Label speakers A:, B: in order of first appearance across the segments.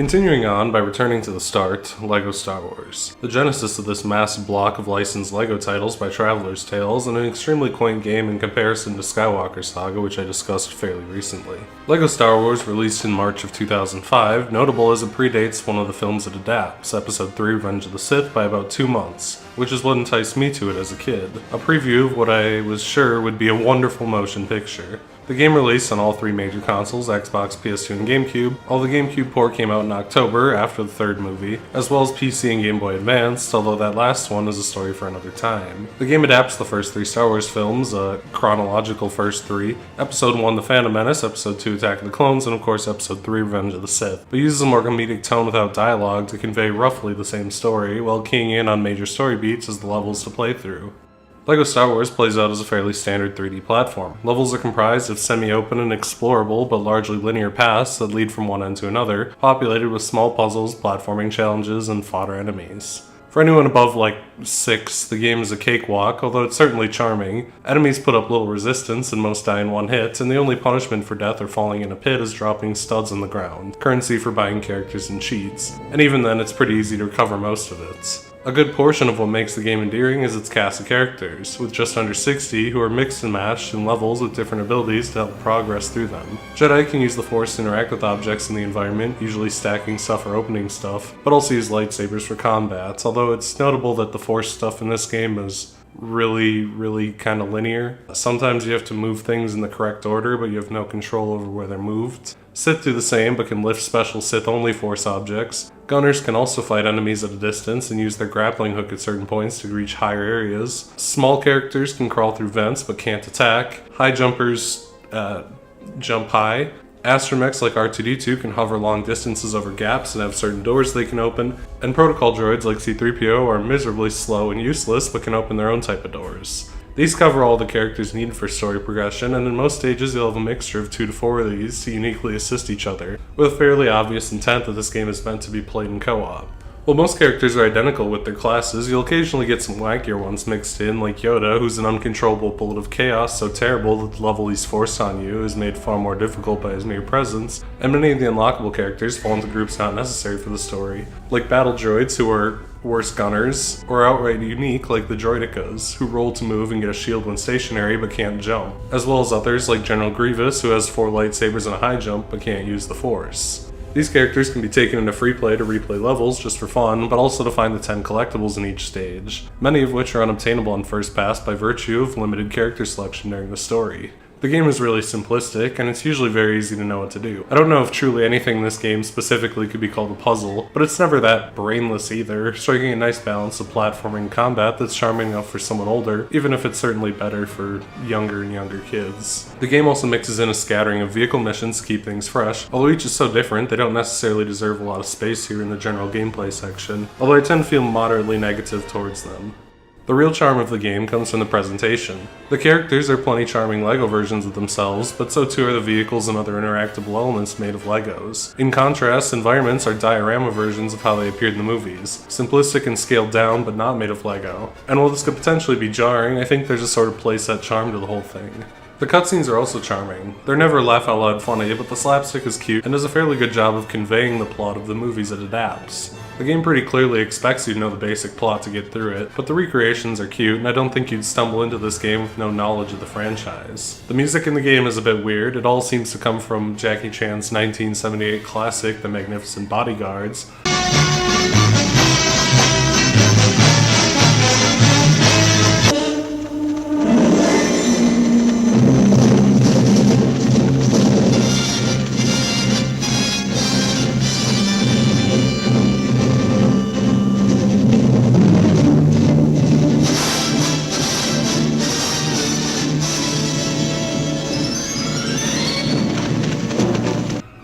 A: Continuing on by returning to the start, LEGO Star Wars. The genesis of this massive block of licensed LEGO titles by Traveler's Tales, and an extremely quaint game in comparison to Skywalker Saga, which I discussed fairly recently. LEGO Star Wars released in March of 2005, notable as it predates one of the films it adapts, Episode 3 Revenge of the Sith, by about 2 months, which is what enticed me to it as a kid. A preview of what I was sure would be a wonderful motion picture. The game released on all 3 major consoles, Xbox, PS2, and GameCube. All the GameCube port came out in October, after the third movie, as well as PC and Game Boy Advance, although that last one is a story for another time. The game adapts the first 3 Star Wars films, a chronological first 3, Episode 1 The Phantom Menace, Episode 2 Attack of the Clones, and of course Episode 3 Revenge of the Sith, but uses a more comedic tone without dialogue to convey roughly the same story, while keying in on major story beats as the levels to play through. LEGO Star Wars plays out as a fairly standard 3D platform. Levels are comprised of semi-open and explorable, but largely linear paths that lead from one end to another, populated with small puzzles, platforming challenges, and fodder enemies. For anyone above like 6, the game is a cakewalk, although it's certainly charming. Enemies put up little resistance and most die in one hit, and the only punishment for death or falling in a pit is dropping studs on the ground, currency for buying characters and cheats. And even then, it's pretty easy to recover most of it. A good portion of what makes the game endearing is its cast of characters, with just under 60 who are mixed and matched in levels with different abilities to help progress through them. Jedi can use the Force to interact with objects in the environment, usually stacking stuff or opening stuff, but also use lightsabers for combat, although it's notable that the Force stuff in this game is really kind of linear. Sometimes you have to move things in the correct order, but you have no control over where they're moved. Sith do the same, but can lift special Sith-only Force objects. Gunners can also fight enemies at a distance and use their grappling hook at certain points to reach higher areas. Small characters can crawl through vents, but can't attack. High jumpers jump high. Astromechs like R2-D2 can hover long distances over gaps and have certain doors they can open, and protocol droids like C-3PO are miserably slow and useless but can open their own type of doors. These cover all the characters needed for story progression, and in most stages you'll have a mixture of 2 to 4 of these to uniquely assist each other, with a fairly obvious intent that this game is meant to be played in co-op. While most characters are identical with their classes, you'll occasionally get some wackier ones mixed in, like Yoda, who's an uncontrollable bolt of chaos so terrible that the level he's forced on you is made far more difficult by his mere presence, and many of the unlockable characters fall into groups not necessary for the story, like battle droids who are worse gunners, or outright unique like the droidicas, who roll to move and get a shield when stationary but can't jump, as well as others like General Grievous, who has 4 lightsabers and a high jump but can't use the Force. These characters can be taken into free play to replay levels just for fun, but also to find the 10 collectibles in each stage, many of which are unobtainable on first pass by virtue of limited character selection during the story. The game is really simplistic, and it's usually very easy to know what to do. I don't know if truly anything in this game specifically could be called a puzzle, but it's never that brainless either, striking a nice balance of platforming and combat that's charming enough for someone older, even if it's certainly better for younger and younger kids. The game also mixes in a scattering of vehicle missions to keep things fresh, although each is so different they don't necessarily deserve a lot of space here in the general gameplay section, although I tend to feel moderately negative towards them. The real charm of the game comes from the presentation. The characters are plenty charming LEGO versions of themselves, but so too are the vehicles and other interactable elements made of LEGOs. In contrast, environments are diorama versions of how they appeared in the movies, simplistic and scaled down but not made of LEGO. And while this could potentially be jarring, I think there's a sort of playset charm to the whole thing. The cutscenes are also charming. They're never laugh-out-loud funny, but the slapstick is cute and does a fairly good job of conveying the plot of the movies it adapts. The game pretty clearly expects you to know the basic plot to get through it, but the recreations are cute, and I don't think you'd stumble into this game with no knowledge of the franchise. The music in the game is a bit weird. It all seems to come from Jackie Chan's 1978 classic, The Magnificent Bodyguards.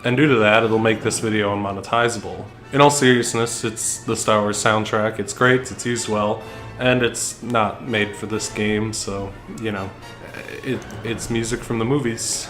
A: And due to that, it'll make this video unmonetizable. In all seriousness, it's the Star Wars soundtrack, it's great, it's used well, and it's not made for this game, so, you know, it's music from the movies.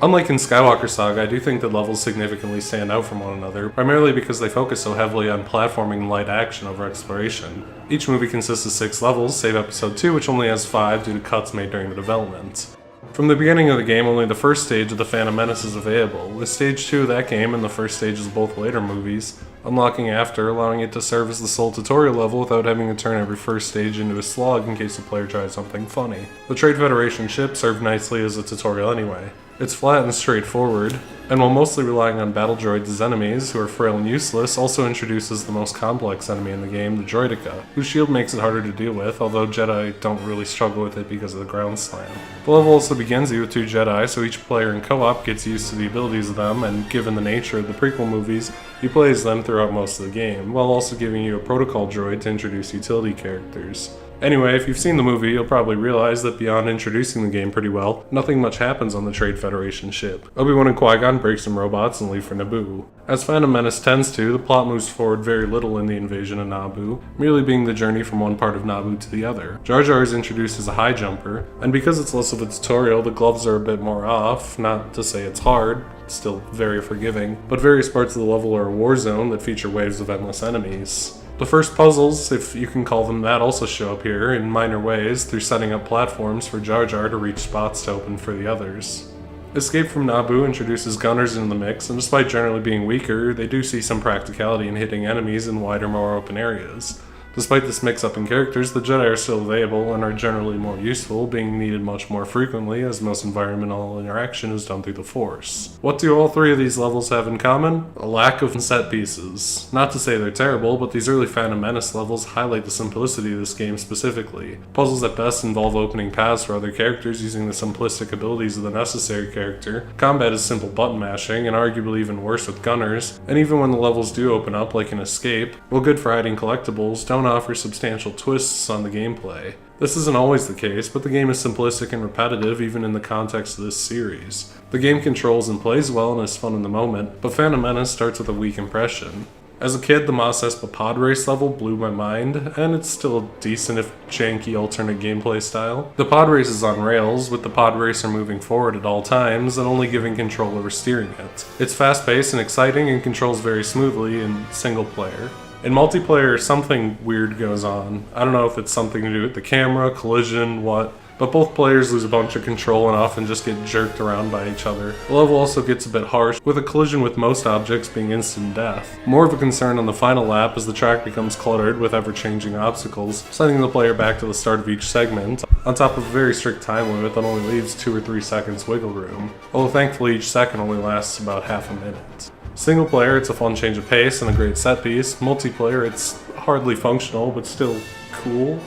A: Unlike in Skywalker Saga, I do think that levels significantly stand out from one another, primarily because they focus so heavily on platforming and light action over exploration. Each movie consists of 6 levels, save Episode 2, which only has 5 due to cuts made during the development. From the beginning of the game, only the first stage of the Phantom Menace is available, with stage 2 of that game and the first stages of both later movies, unlocking after, allowing it to serve as the sole tutorial level without having to turn every first stage into a slog in case the player tries something funny. The Trade Federation ship served nicely as a tutorial anyway. It's flat and straightforward, and while mostly relying on battle droids as enemies, who are frail and useless, also introduces the most complex enemy in the game, the Droideka, whose shield makes it harder to deal with, although Jedi don't really struggle with it because of the ground slam. The level also begins you with 2 Jedi, so each player in co-op gets used to the abilities of them, and given the nature of the prequel movies, you play as them throughout most of the game, while also giving you a protocol droid to introduce utility characters. Anyway, if you've seen the movie, you'll probably realize that beyond introducing the game pretty well, nothing much happens on the Trade Federation ship. Obi-Wan and Qui-Gon break some robots and leave for Naboo. As Phantom Menace tends to, the plot moves forward very little in the invasion of Naboo, merely being the journey from one part of Naboo to the other. Jar Jar is introduced as a high jumper, and because it's less of a tutorial, the gloves are a bit more off, not to say it's hard, it's still very forgiving, but various parts of the level are a war zone that feature waves of endless enemies. The first puzzles, if you can call them that, also show up here in minor ways through setting up platforms for Jar Jar to reach spots to open for the others. Escape from Naboo introduces gunners into the mix, and despite generally being weaker, they do see some practicality in hitting enemies in wider, more open areas. Despite this mix-up in characters, the Jedi are still available and are generally more useful, being needed much more frequently as most environmental interaction is done through the Force. What do all 3 of these levels have in common? A lack of set pieces. Not to say they're terrible, but these early Phantom Menace levels highlight the simplicity of this game specifically. Puzzles at best involve opening paths for other characters using the simplistic abilities of the necessary character. Combat is simple button mashing, and arguably even worse with gunners, and even when the levels do open up like an escape, while good for hiding collectibles, don't offer substantial twists on the gameplay. This isn't always the case, but the game is simplistic and repetitive even in the context of this series. The game controls and plays well and is fun in the moment, but Phantom Menace starts with a weak impression. As a kid, the Mos Espa pod race level blew my mind, and it's still a decent if janky alternate gameplay style. The pod race is on rails, with the pod racer moving forward at all times and only giving control over steering it. It's fast-paced and exciting and controls very smoothly in single player. In multiplayer, something weird goes on. I don't know if it's something to do with the camera, collision, what, but both players lose a bunch of control and often just get jerked around by each other. The level also gets a bit harsh, with a collision with most objects being instant death. More of a concern on the final lap as the track becomes cluttered with ever-changing obstacles, sending the player back to the start of each segment, on top of a very strict time limit that only leaves 2 or 3 seconds wiggle room, although thankfully each second only lasts about half a minute. Single player, it's a fun change of pace and a great set piece. Multiplayer, it's hardly functional, but still cool.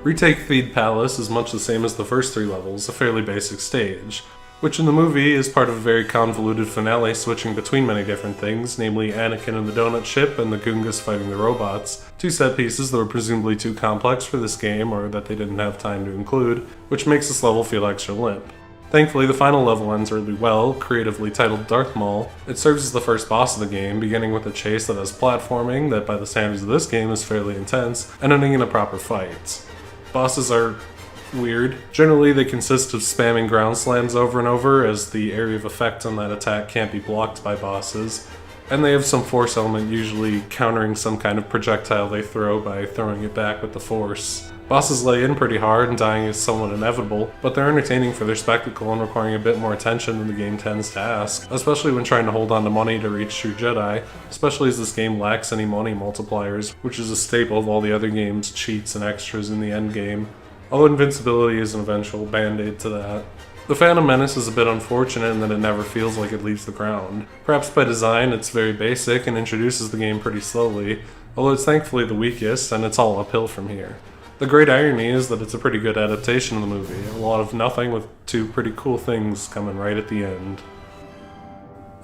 A: Retake Theed Palace is much the same as the first 3 levels, a fairly basic stage, which in the movie is part of a very convoluted finale switching between many different things, namely Anakin and the donut ship and the Gungas fighting the robots, 2 set pieces that were presumably too complex for this game or that they didn't have time to include, which makes this level feel extra limp. Thankfully, the final level ends really well, creatively titled Darth Maul. It serves as the first boss of the game, beginning with a chase that has platforming that by the standards of this game is fairly intense, and ending in a proper fight. Bosses are weird. Generally, they consist of spamming ground slams over and over, as the area of effect on that attack can't be blocked by bosses, and they have some force element, usually countering some kind of projectile they throw by throwing it back with the force. Bosses lay in pretty hard and dying is somewhat inevitable, but they're entertaining for their spectacle and requiring a bit more attention than the game tends to ask, especially when trying to hold on to money to reach true Jedi, especially as this game lacks any money multipliers, which is a staple of all the other game's cheats and extras in the endgame, although invincibility is an eventual band-aid to that. The Phantom Menace is a bit unfortunate in that it never feels like it leaves the ground. Perhaps by design it's very basic and introduces the game pretty slowly, although it's thankfully the weakest and it's all uphill from here. The great irony is that it's a pretty good adaptation of the movie, a lot of nothing with 2 pretty cool things coming right at the end.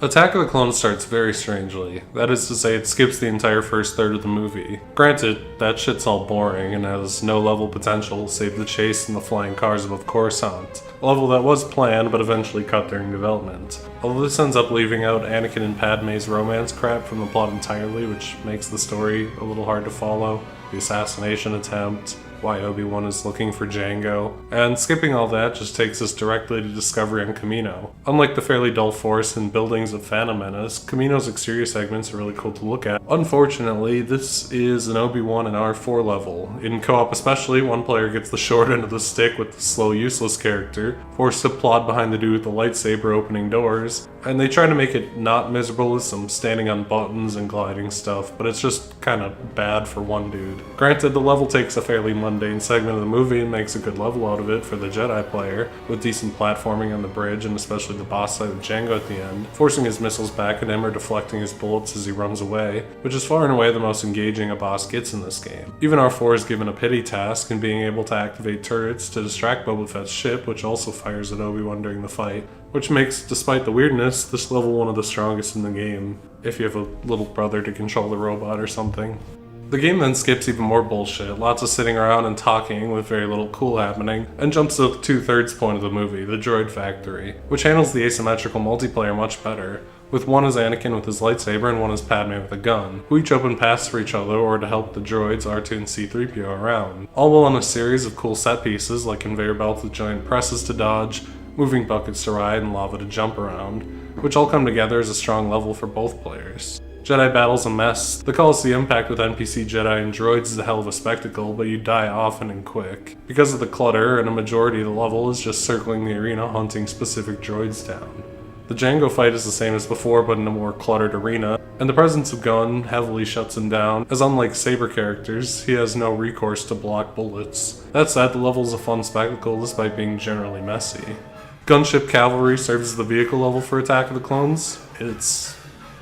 A: Attack of the Clones starts very strangely. That is to say, it skips the entire first third of the movie. Granted, that shit's all boring and has no level potential save the chase and the flying cars above Coruscant, a level that was planned but eventually cut during development. Although this ends up leaving out Anakin and Padme's romance crap from the plot entirely, which makes the story a little hard to follow. the assassination attempt, why Obi-Wan is looking for Jango, and skipping all that just takes us directly to Discovery on Kamino. Unlike the fairly dull forests and buildings of Phantom Menace, Kamino's exterior segments are really cool to look at. Unfortunately, this is an Obi-Wan and R4 level. In co-op especially, one player gets the short end of the stick with the slow, useless character, forced to plod behind the dude with the lightsaber opening doors, and they try to make it not miserable with some standing on buttons and gliding stuff, but it's just kinda bad for one dude. Granted, the level takes a fairly mundane segment of the movie and makes a good level out of it for the Jedi player, with decent platforming on the bridge and especially the boss fight with Jango at the end, forcing his missiles back at him or deflecting his bullets as he runs away, which is far and away the most engaging a boss gets in this game. Even R4 is given a pity task in being able to activate turrets to distract Boba Fett's ship, which also fires at Obi-Wan during the fight, which makes, despite the weirdness, this level one of the strongest in the game, if you have a little brother to control the robot or something. The game then skips even more bullshit, lots of sitting around and talking with very little cool happening, and jumps to the 2/3 point of the movie, the Droid Factory, which handles the asymmetrical multiplayer much better, with one as Anakin with his lightsaber and one as Padme with a gun, who each open paths for each other or to help the droids R2 and C-3PO around, all while on a series of cool set pieces like conveyor belts with giant presses to dodge, moving buckets to ride, and lava to jump around, which all come together as a strong level for both players. Jedi battle's a mess. The Coliseum packed with NPC Jedi and droids is a hell of a spectacle, but you die often and quick. Because of the clutter, and a majority of the level is just circling the arena hunting specific droids down. The Jango fight is the same as before, but in a more cluttered arena, and the presence of Gun heavily shuts him down, as unlike Saber characters, he has no recourse to block bullets. That said, the level is a fun spectacle despite being generally messy. Gunship Cavalry serves as the vehicle level for Attack of the Clones. It's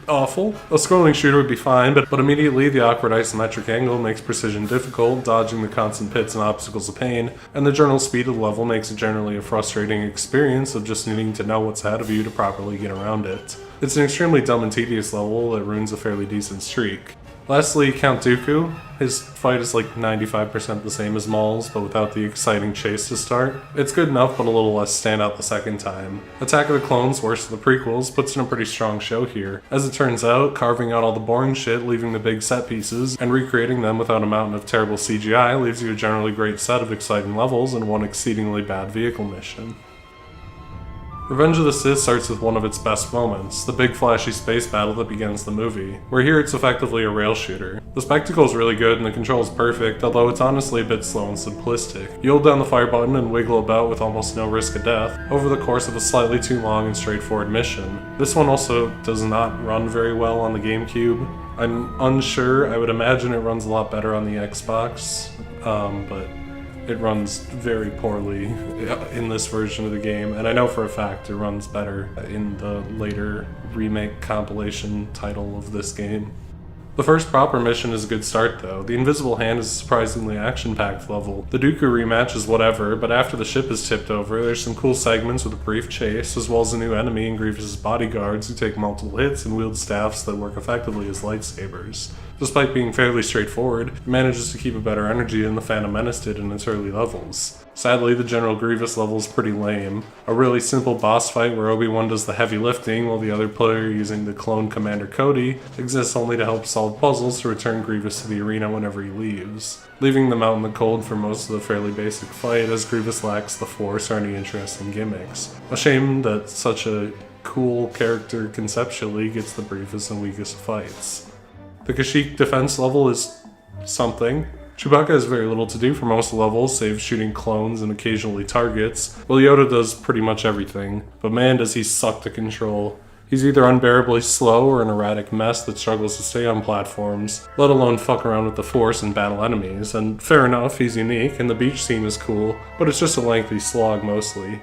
A: awful. A scrolling shooter would be fine, but immediately the awkward isometric angle makes precision difficult, dodging the constant pits and obstacles of pain, and the general speed of the level makes it generally a frustrating experience of just needing to know what's ahead of you to properly get around it. It's an extremely dumb and tedious level that ruins a fairly decent streak. Lastly, Count Dooku. His fight is like 95% the same as Maul's, but without the exciting chase to start. It's good enough, but a little less standout the second time. Attack of the Clones, worse than the prequels, puts in a pretty strong show here. As it turns out, carving out all the boring shit, leaving the big set pieces, and recreating them without a mountain of terrible CGI leaves you a generally great set of exciting levels and one exceedingly bad vehicle mission. Revenge of the Sith starts with one of its best moments, the big flashy space battle that begins the movie, where here it's effectively a rail shooter. The spectacle is really good and the control is perfect, although it's honestly a bit slow and simplistic. You hold down the fire button and wiggle about with almost no risk of death, over the course of a slightly too long and straightforward mission. This one also does not run very well on the GameCube. I'm unsure, I would imagine it runs a lot better on the Xbox, but it runs very poorly in this version of the game, and I know for a fact it runs better in the later remake compilation title of this game. The first proper mission is a good start though. The Invisible Hand is a surprisingly action-packed level. The Dooku rematch is whatever, but after the ship is tipped over, there's some cool segments with a brief chase, as well as a new enemy in Grievous's bodyguards who take multiple hits and wield staffs that work effectively as lightsabers. Despite being fairly straightforward, it manages to keep a better energy than the Phantom Menace did in its early levels. Sadly, the General Grievous level is pretty lame. A really simple boss fight where Obi-Wan does the heavy lifting while the other player, using the clone Commander Cody, exists only to help solve puzzles to return Grievous to the arena whenever he leaves, leaving them out in the cold for most of the fairly basic fight as Grievous lacks the Force or any interesting gimmicks. A shame that such a cool character conceptually gets the briefest and weakest fights. The Kashyyyk defense level is something. Chewbacca has very little to do for most levels, save shooting clones and occasionally targets, while Yoda does pretty much everything, but man does he suck to control. He's either unbearably slow or an erratic mess that struggles to stay on platforms, let alone fuck around with the Force and battle enemies, and fair enough, he's unique, and the beach scene is cool, but it's just a lengthy slog mostly.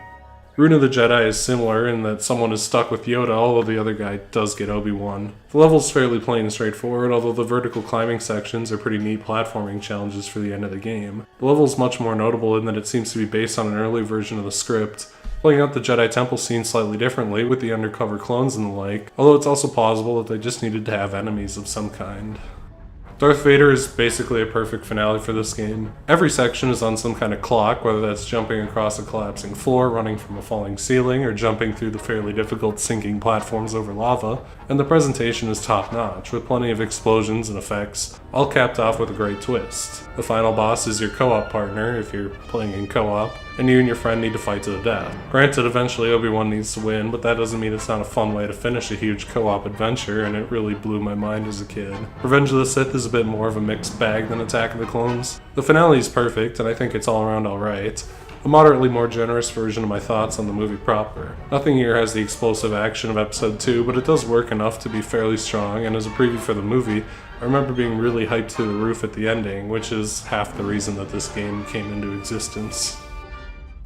A: Rune of the Jedi is similar in that someone is stuck with Yoda, although the other guy does get Obi-Wan. The level's fairly plain and straightforward, although the vertical climbing sections are pretty neat platforming challenges for the end of the game. The level's much more notable in that it seems to be based on an early version of the script, playing out the Jedi Temple scene slightly differently with the undercover clones and the like, although it's also plausible that they just needed to have enemies of some kind. Darth Vader is basically a perfect finale for this game. Every section is on some kind of clock, whether that's jumping across a collapsing floor, running from a falling ceiling, or jumping through the fairly difficult sinking platforms over lava, and the presentation is top-notch, with plenty of explosions and effects, all capped off with a great twist. The final boss is your co-op partner, if you're playing in co-op, and you and your friend need to fight to the death. Granted, eventually Obi-Wan needs to win, but that doesn't mean it's not a fun way to finish a huge co-op adventure, and it really blew my mind as a kid. Revenge of the Sith is a bit more of a mixed bag than Attack of the Clones. The finale is perfect, and I think it's all around alright. A moderately more generous version of my thoughts on the movie proper. Nothing here has the explosive action of Episode 2, but it does work enough to be fairly strong, and as a preview for the movie, I remember being really hyped to the roof at the ending, which is half the reason that this game came into existence.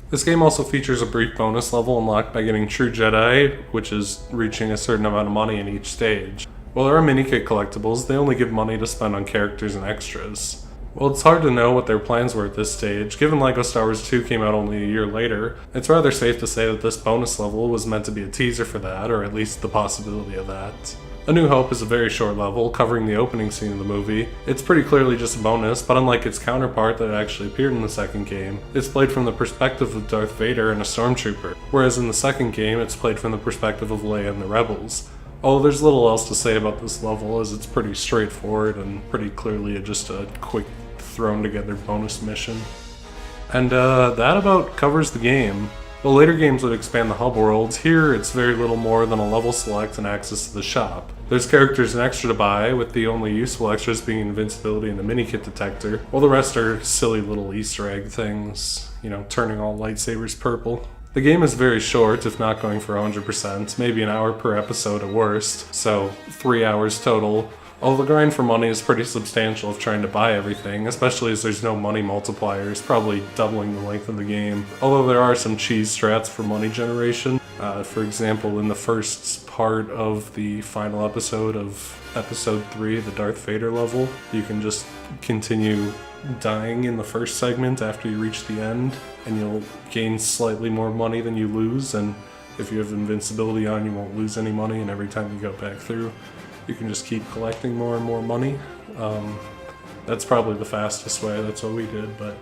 A: This game also features a brief bonus level unlocked by getting True Jedi, which is reaching a certain amount of money in each stage. While there are mini-kit collectibles, they only give money to spend on characters and extras. Well, it's hard to know what their plans were at this stage. Given LEGO Star Wars 2 came out only a year later, it's rather safe to say that this bonus level was meant to be a teaser for that, or at least the possibility of that. A New Hope is a very short level, covering the opening scene of the movie. It's pretty clearly just a bonus, but unlike its counterpart that actually appeared in the second game, it's played from the perspective of Darth Vader and a stormtrooper, whereas in the second game it's played from the perspective of Leia and the Rebels. Although there's little else to say about this level, as it's pretty straightforward and pretty clearly just a quick thrown together bonus mission. And that about covers the game. While later games would expand the hub worlds, here it's very little more than a level select and access to the shop. There's characters and extra to buy, with the only useful extras being invincibility and the mini-kit detector, while the rest are silly little Easter egg things, turning all lightsabers purple. The game is very short, if not going for 100%, maybe an hour per episode at worst, so 3 hours total. Although the grind for money is pretty substantial if trying to buy everything, especially as there's no money multipliers, probably doubling the length of the game. Although there are some cheese strats for money generation. For example, in the first part of the final episode of Episode 3, the Darth Vader level, you can just continue dying in the first segment after you reach the end, and you'll gain slightly more money than you lose, and if you have invincibility on, you won't lose any money, and every time you go back through, you can just keep collecting more and more money. That's probably the fastest way, that's what we did, but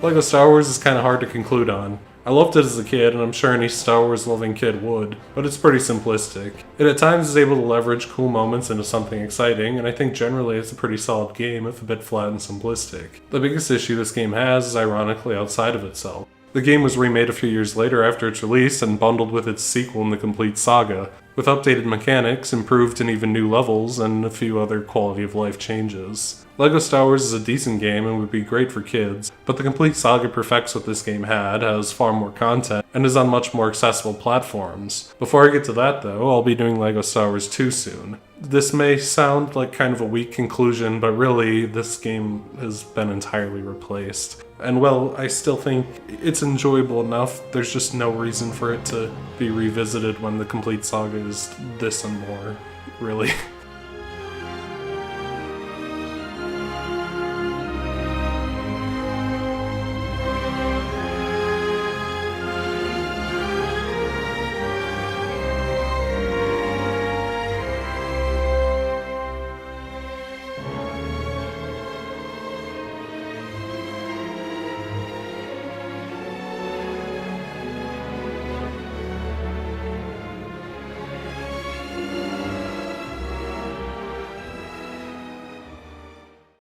A: LEGO Star Wars is kind of hard to conclude on. I loved it as a kid, and I'm sure any Star Wars loving kid would, but it's pretty simplistic. It at times is able to leverage cool moments into something exciting, and I think generally it's a pretty solid game, if a bit flat and simplistic. The biggest issue this game has is ironically outside of itself. The game was remade a few years later after its release and bundled with its sequel in the complete Saga, with updated mechanics, improved and even new levels, and a few other quality of life changes. LEGO Star Wars is a decent game and would be great for kids, but the complete Saga perfects what this game had, has far more content, and is on much more accessible platforms. Before I get to that though, I'll be doing LEGO Star Wars 2 soon. This may sound like kind of a weak conclusion, but really, this game has been entirely replaced. And well, I still think it's enjoyable enough, there's just no reason for it to be revisited when the complete saga is this and more, really.